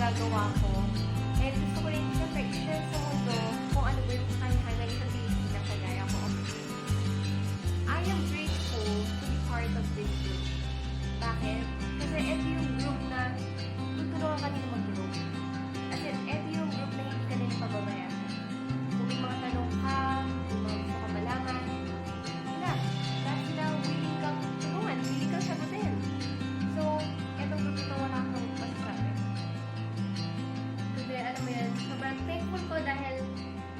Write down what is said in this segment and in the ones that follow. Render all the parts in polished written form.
nagagawa ko. And gusto ko rin siyempre i-share sa mundo kung ano ba yung kakayahan ng isang Pilipina kagaya ko. I am grateful to be part of this group. Bakit? Kasi ito yung group na tutulungan ka nila mag-group. As in, ito yung group na hindi ka nila pababayaan. Kung may mga tanong ka, kung mga gusto ka malaman, wala. Lahat sila willing kang tulungan, willing kang sagutin. So, etong group ito wala akong masasabi. Today, alam mo yan, sobrang thankful ko dahil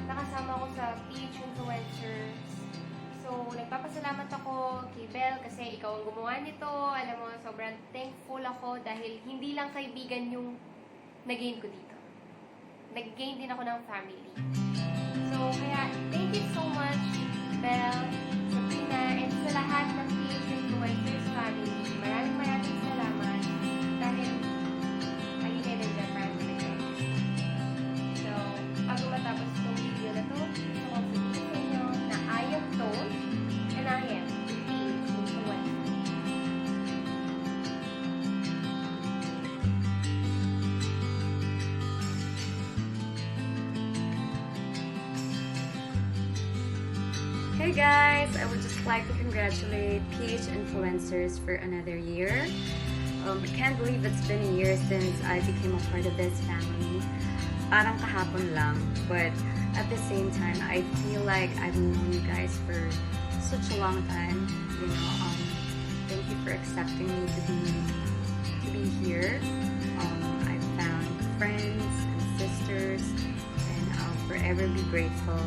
nakasama ko sa PH Influencers. So, nagpapasalamat ako kay Belle kasi ikaw ang gumawa nito. Alam mo, sobrang thankful ako dahil hindi lang kaibigan yung nag-gain ko dito. Nag-gain din ako ng family. So, kaya, thank you so much, Belle, Sabrina, and sa lahat ng PH Influencers family. Maraming salamat dahil lagi kayo nandiyan para sa guys. So, bago matapos itong video na to, gusto ko sabihin sa inyo na I am Tone and I am PH Influencer. Hey guys, I would just like to congratulate PH Influencers for another year. I can't believe it's been a year since I became a part of this family. Parang kahapon lang, but at the same time, I feel like I've known you guys for such a long time. You know, thank you for accepting me to be here. I've found friends and sisters, and I'll forever be grateful.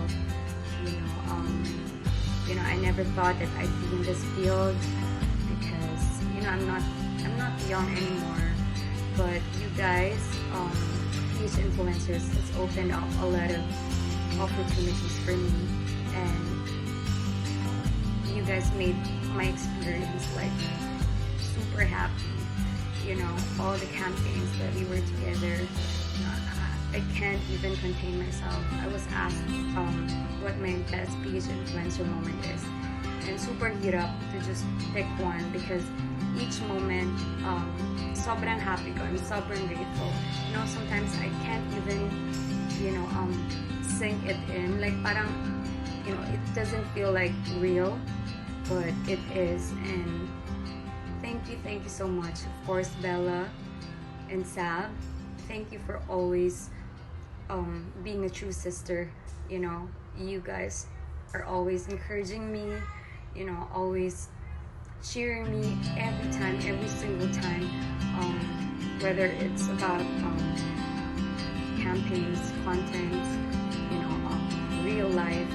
You know, I never thought that I'd be in this field because, you know, I'm not young anymore. But you guys, these influencers, has opened up a lot of opportunities for me, and you guys made my experience like super happy. You know, all the campaigns that we were together. I can't even contain myself. I was asked what my best PH influencer moment is, and super hirap to just pick one because each moment sobrang happy ko. I'm sobrang grateful. You know, sometimes I can't even sink it in. Like parang, you know, it doesn't feel like real, but it is. And thank you so much. Of course, Bella and Sab, thank you for always being a true sister. You know, you guys are always encouraging me, you know, always cheering me every single time, whether it's about campaigns, content, you know, real life.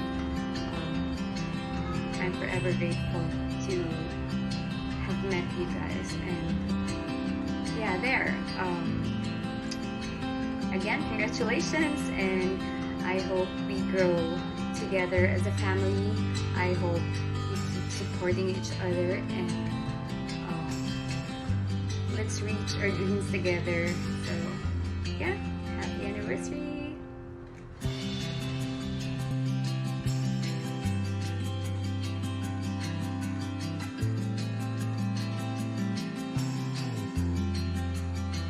I'm forever grateful to have met you guys, and yeah, there. Again, congratulations, and I hope we grow together as a family. I hope we keep supporting each other, and let's reach our dreams together. So, yeah, happy anniversary!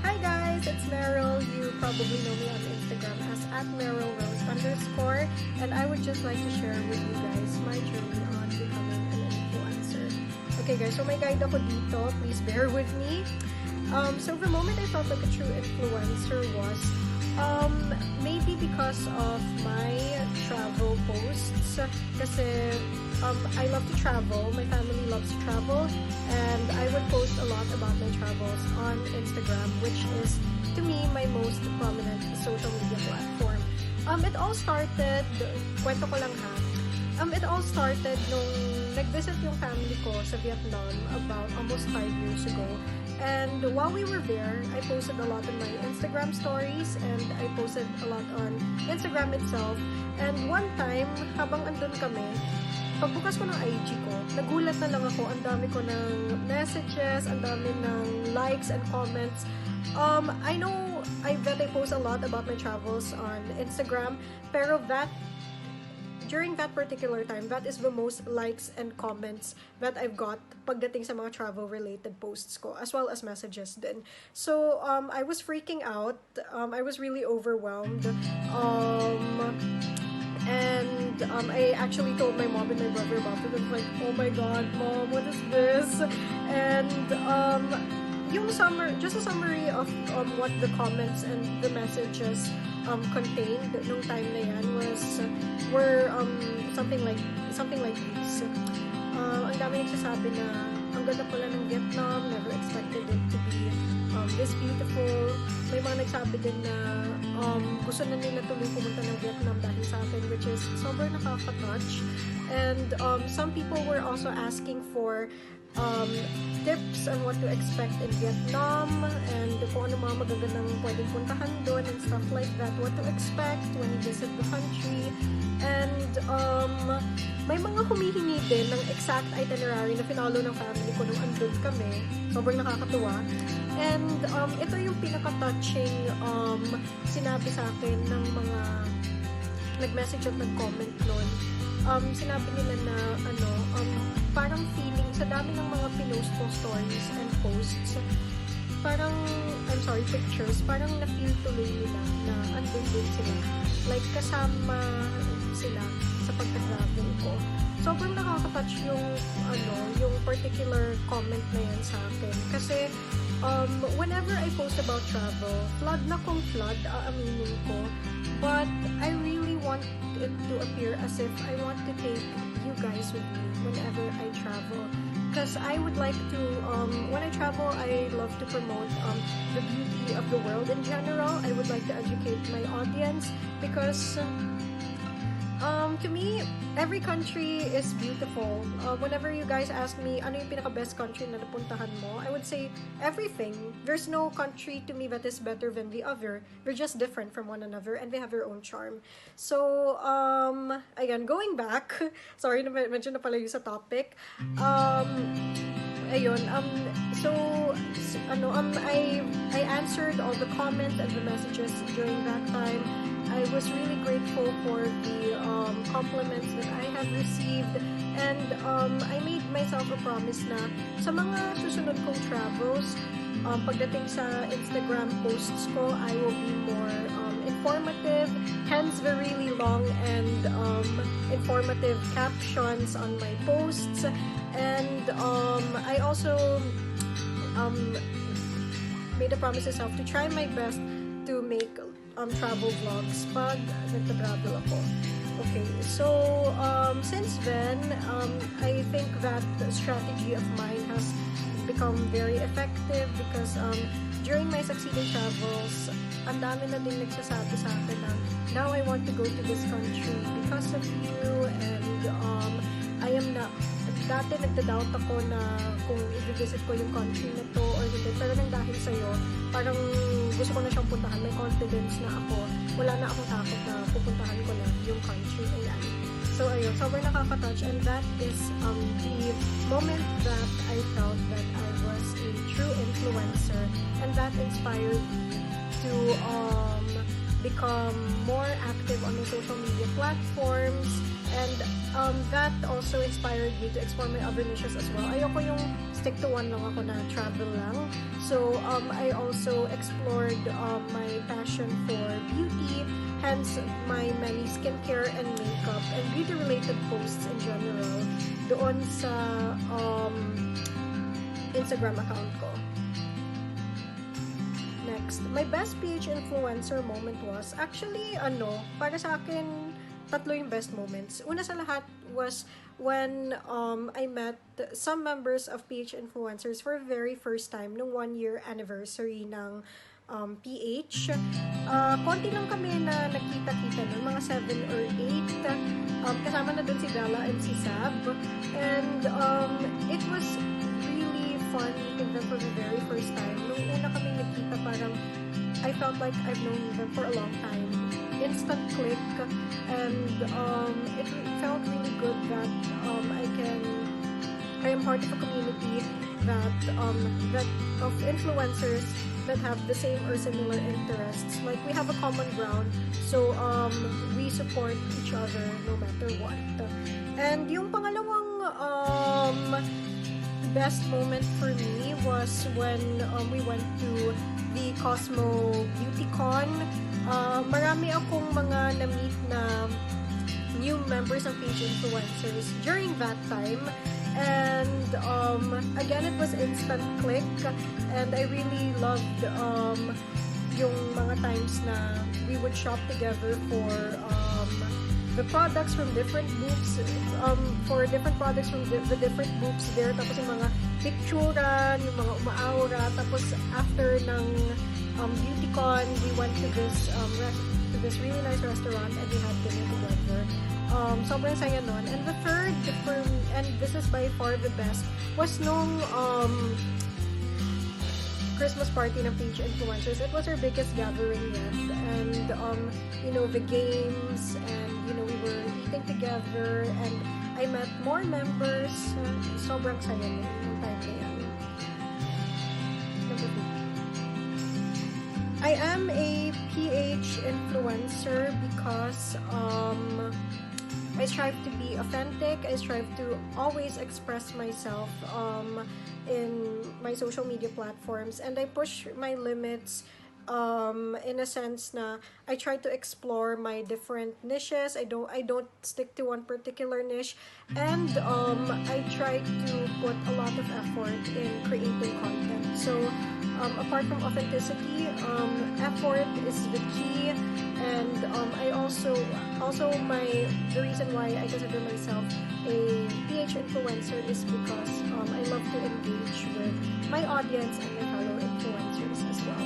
Hi guys, it's Meryl. You probably know me on Instagram as @MerylRose_, and I would just like to share with you guys my journey on becoming an influencer. Okay guys, so may guide ako dito. Please bear with me. So the moment I felt like a true influencer was maybe because of my travel posts. Kasi I love to travel. My family loves to travel, and I would post a lot about my travels on Instagram, which is to me my most prominent social media platform. It all started, kwento ko lang ha, it all started nung nag-visit yung family ko sa Vietnam about almost 5 years ago. And while we were there, I posted a lot on my Instagram stories, and I posted a lot on Instagram itself. And one time, habang andun kami, pagbukas ko ng IG ko, nagulat na lang ako. Ang dami ko ng messages, ang dami ng likes and comments. I know that I post a lot about my travels on Instagram, pero that during that particular time, that is the most likes and comments that I've got pagdating sa mga travel-related posts ko, as well as messages din. So, I was freaking out. I was really overwhelmed. And I actually told my mom and my brother about it. I was like, oh my god, mom, what is this? And just a summary of what the comments and the messages contained nung time na yan were something like this. Ang dami nagsasabi na ang ganda pala ng Vietnam, never expected it to be this beautiful. May mga nagsabi din na gusto na nila tuloy pumunta ng Vietnam dahil sa akin, which is sobrang nakaka-touch. And some people were also asking for tips on what to expect in Vietnam and kung ano mga magagandang pwedeng puntahan doon and stuff like that, what to expect when you visit the country. And may mga humihingi din ng exact itinerary na pinalo ng family ko nung andun kami. Sobrang nakakatuwa. And ito yung pinaka-touching sinabi sa akin ng mga nag-message at nag-comment nun. Sinabi nila na parang feeling sa dami ng mga pinost kong stories and posts, pictures, parang na-feel tuloy nila na andun din sila. Like, kasama sila sa pagka-travel ko. Sobrang nakaka-touch yung particular comment na yan sa akin. Kasi, whenever I post about travel, flood na kung flood, aaminin ko. But I really want it to appear as if I want to take you guys with me whenever I travel. Because I would like to, when I travel, I love to promote the beauty of the world in general. I would like to educate my audience because to me, every country is beautiful. Whenever you guys ask me, ano yung pinaka-best country na napuntahan mo, I would say everything. There's no country to me that is better than the other. They're just different from one another and they have their own charm. So, again, going back, sorry, medyo napalayo sa topic. I answered all the comments and the messages during that time. I was really grateful for the compliments that I have received, and I made myself a promise na sa mga susunod kong travels, pagdating sa Instagram posts ko, I will be more informative, hence the really long and informative captions on my posts. And I also made a promise myself to try my best to make travel vlogs pag nagta-travel ako. Okay, so since then, I think that strategy of mine has become very effective because during my succeeding travels, ang dami na din nagsasabi sa akin na now I want to go to this country because of you, and I am na dati nagda-doubt ako na kung i-visit ko yung country na to or hindi, pero nang dahil sa'yo, parang gusto ko na siyang puntahan, may confidence na ako, wala na akong takot na pupuntahan ko na yung country na yan. So ayun, sobrang nakaka-touch, and that is the moment that I felt that I was a true influencer, and that inspired me to become more active on the social media platforms, and that also inspired me to explore my other niches as well. Ayoko yung stick to one lang ako na travel lang. So I also explored my passion for beauty, hence my many skincare and makeup and beauty-related posts in general doon sa Instagram account ko. Next, my best PH influencer moment was actually, para sa akin, tatlo yung best moments. Una sa lahat was when I met some members of PH influencers for the very first time nung 1-year anniversary ng PH. Konti lang kami na nakita-kita nun, mga 7 or 8. Kasama na dun si Bella and si Sab. And it was really fun meeting them for the very first time. Nung una kami nakita, parang I felt like I've known them for a long time. Instant click, and it felt really good that I am part of a community that of influencers that have the same or similar interests. Like, we have a common ground, so we support each other no matter what. And yung pangalawang best moment for me was when we went to the Cosmo Beauty Con. Marami akong mga na-meet na new members of page influencers during that time. And again, it was instant click, and I really loved yung mga times na we would shop together for the products from different booths, for different products from the different booths there. Tapos yung mga picturean, yung mga umaaura. Tapos after ng BeautyCon, we went to this really nice restaurant and we had dinner together. Sobrang saya nun. And the third, and this is by far the best, was nung Christmas party ng page influencers. It was our biggest gathering yet. And, the games, and, we were eating together, and I met more members. Sobrang saya nun yung time na yan. Number 2. I am a PH influencer because, I strive to be authentic. I strive to always express myself in my social media platforms, and I push my limits in a sense na I try to explore my different niches. I don't stick to one particular niche, and I try to put a lot of effort in creating content. So apart from authenticity, effort is the key. And I also the reason why I consider myself a PH influencer is because I love to engage with my audience and my fellow influencers as well.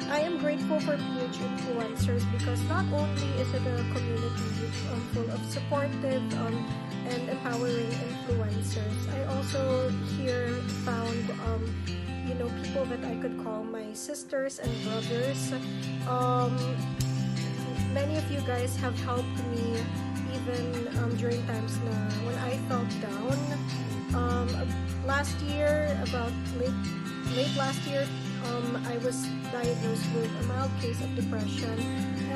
I am grateful for PH influencers because not only is it a community full of supportive and empowering influencers, I also here found people that I could call my sisters and brothers. Many of you guys have helped me even during times na when I felt down. Last year, about late last year, I was diagnosed with a mild case of depression.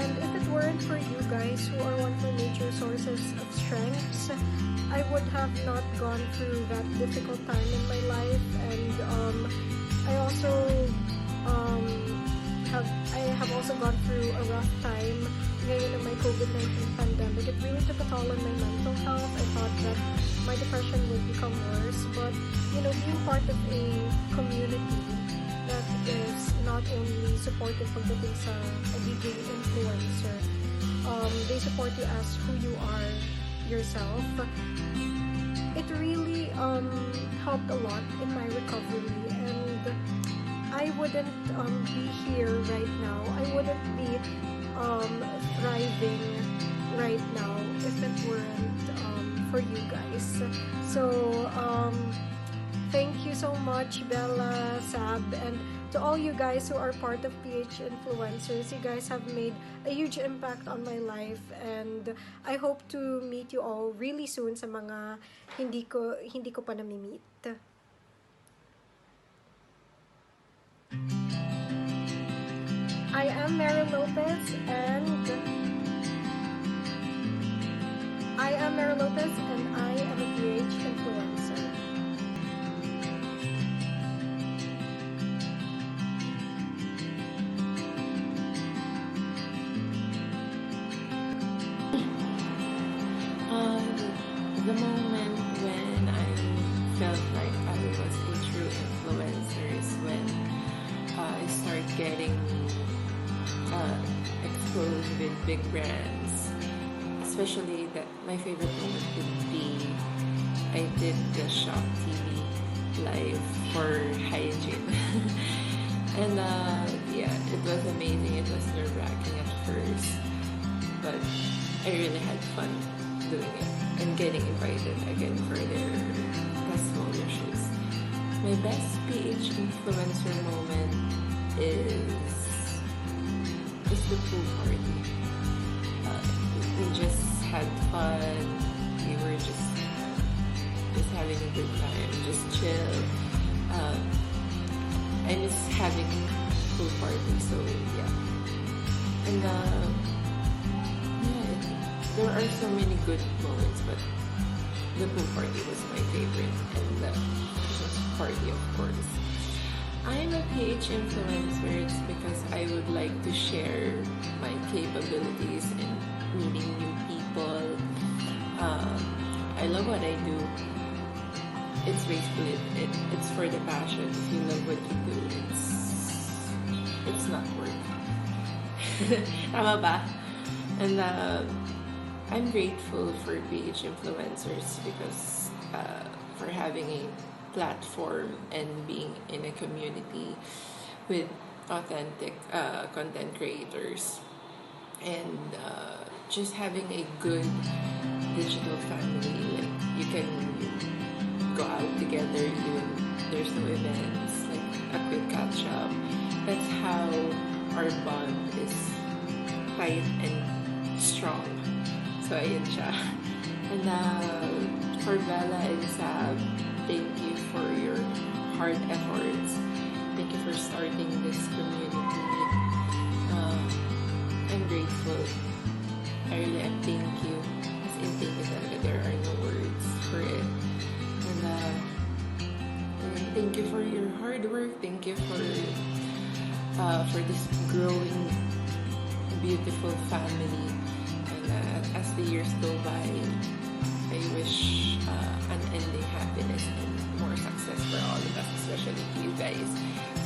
And if it weren't for you guys who are one of my major sources of strengths, I would have not gone through that difficult time in my life. And I also have also gone through a rough time ngayon ng my COVID-19 pandemic. It really took a toll on my mental health. I thought that my depression would become worse, but being part of a community that is not only supportive pagdating sa pagiging influencer, they support you as who you are yourself. It really helped a lot in my recovery, and I wouldn't be here right now. I wouldn't be thriving right now if it weren't for you guys. So thank you so much, Bella, Sab, and to all you guys who are part of PH influencers. You guys have made a huge impact on my life, and I hope to meet you all really soon sa mga hindi ko pa nami-meet. I am Meryl Lopez, and I am a PH influencer. The moment when I felt like I was a true influencer is when I started getting exposed with big brands. Especially that my favorite moment would be I did the Shop TV live for hygiene. And it was amazing. It was nerve-wracking at first, but I really had fun doing it and getting invited again for their testimonial shows. My best PH influencer moment is the pool party. We just had fun. We were just just having a good time, just chill. I miss having pool party, so yeah. And yeah, there are so many good moments, but the pool party was my favorite, and the Christmas party, of course. I'm a PH influencer. It's because I would like to share my capabilities and meeting new people. I love what I do. It's basically it's for the passion. If you love what you do, it's not work. Tama ba? And I'm grateful for PH influencers because for having a platform and being in a community with authentic content creators, and just having a good digital family. Like you can go out together, even there's no events, like a quick catch up. That's how our bond is tight and strong. So ayun siya. And for Bella and Sab, thank you for your hard efforts. Thank you for starting this community. I'm grateful. I really am. Thank you. As in, thank you talaga. There are no words for it. And thank you for your hard work. Thank you for this growing, beautiful family. And as the years go by, I wish unending happiness and more success for all of us, especially you guys.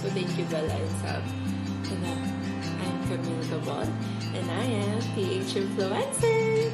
So thank you, Bella and Sab. And I'm Camille Gabon, and I am PH Influencer.